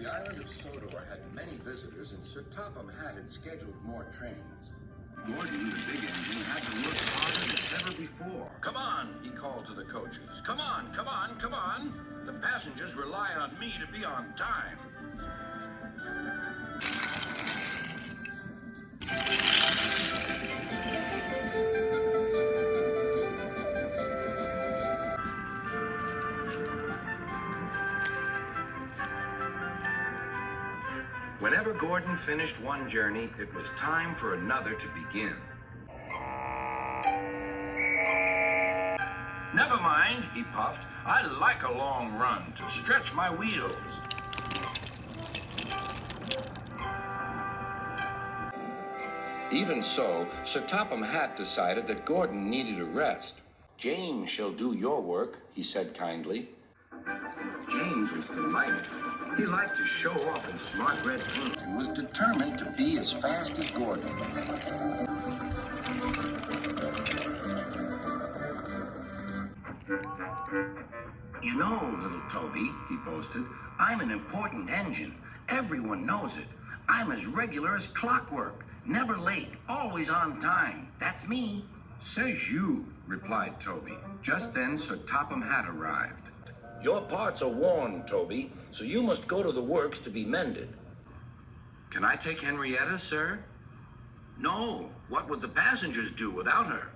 The island of Sodor had many visitors, and Sir Topham Hatt had scheduled more trains. Gordon, the big engine, had to work harder than ever before. Come on, he called to the coaches. Come on, come on, come on. The passengers rely on me to be on time. Whenever Gordon finished one journey, it was time for another to begin. Never mind, he puffed. I like a long run to stretch my wheels. Even so, Sir Topham Hatt decided that Gordon needed a rest. James shall do your work, he said kindly. James was delighted. He liked to show off in smart red paint and was determined to be as fast as Gordon. You know, little Toby, he boasted, I'm an important engine. Everyone knows it. I'm as regular as clockwork. Never late, always on time. That's me. Says you, replied Toby. Just then, Sir Topham Hatt arrived. Your parts are worn, Toby, so you must go to the works to be mended. Can I take Henrietta, sir? No. What would the passengers do without her?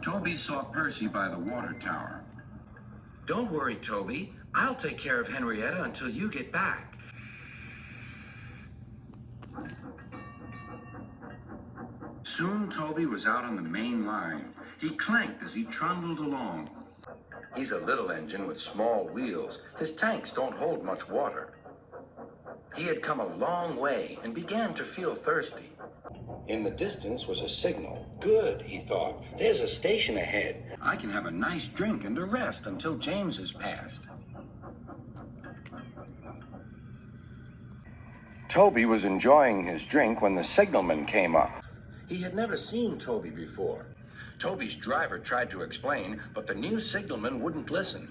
Toby saw Percy by the water tower. Don't worry, Toby. I'll take care of Henrietta until you get back. Soon Toby was out on the main line. He clanked as he trundled along. He's a little engine with small wheels. His tanks don't hold much water. He had come a long way and began to feel thirsty. In the distance was a signal. Good, he thought. There's a station ahead. I can have a nice drink and a rest until James has passed. Toby was enjoying his drink when the signalman came up. He had never seen Toby before. Toby's driver tried to explain, but the new signalman wouldn't listen.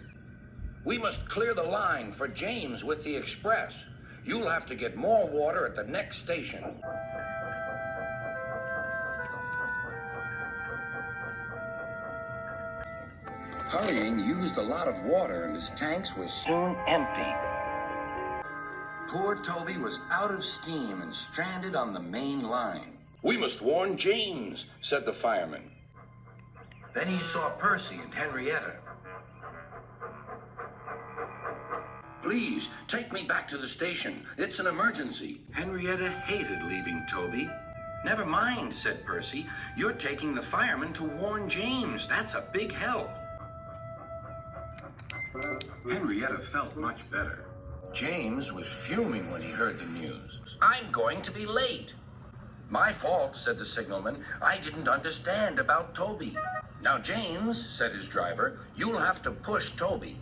We must clear the line for James with the express. You'll have to get more water at the next station. Hurrying used a lot of water, and his tanks were soon empty. Poor Toby was out of steam and stranded on the main line. We must warn James, said the fireman. Then he saw Percy and Henrietta. Please, take me back to the station. It's an emergency. Henrietta hated leaving Toby. Never mind, said Percy. You're taking the fireman to warn James. That's a big help. Henrietta felt much better. James was fuming when he heard the news. I'm going to be late. My fault, said the signalman. I didn't understand about Toby. Now, James, said his driver, you'll have to push Toby.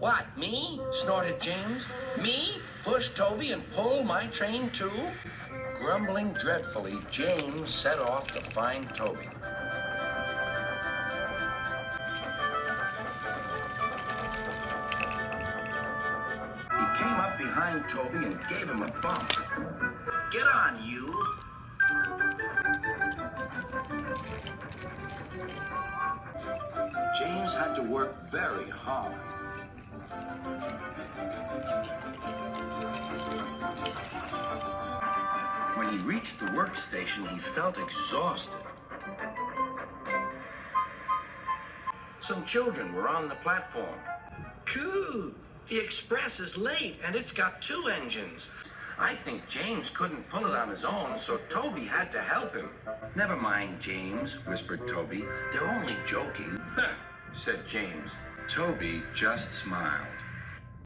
What, me? Snorted James. Me? Push Toby and pull my train too? Grumbling dreadfully, James set off to find Toby. He came up behind Toby and gave him a bump. Get on, you. James had to work very hard. When he reached the workstation, he felt exhausted. Some children were on the platform. Coo! The express is late, and it's got 2 engines. I think James couldn't pull it on his own, so Toby had to help him. Never mind, James, whispered Toby. They're only joking. Huh, said James. Toby just smiled.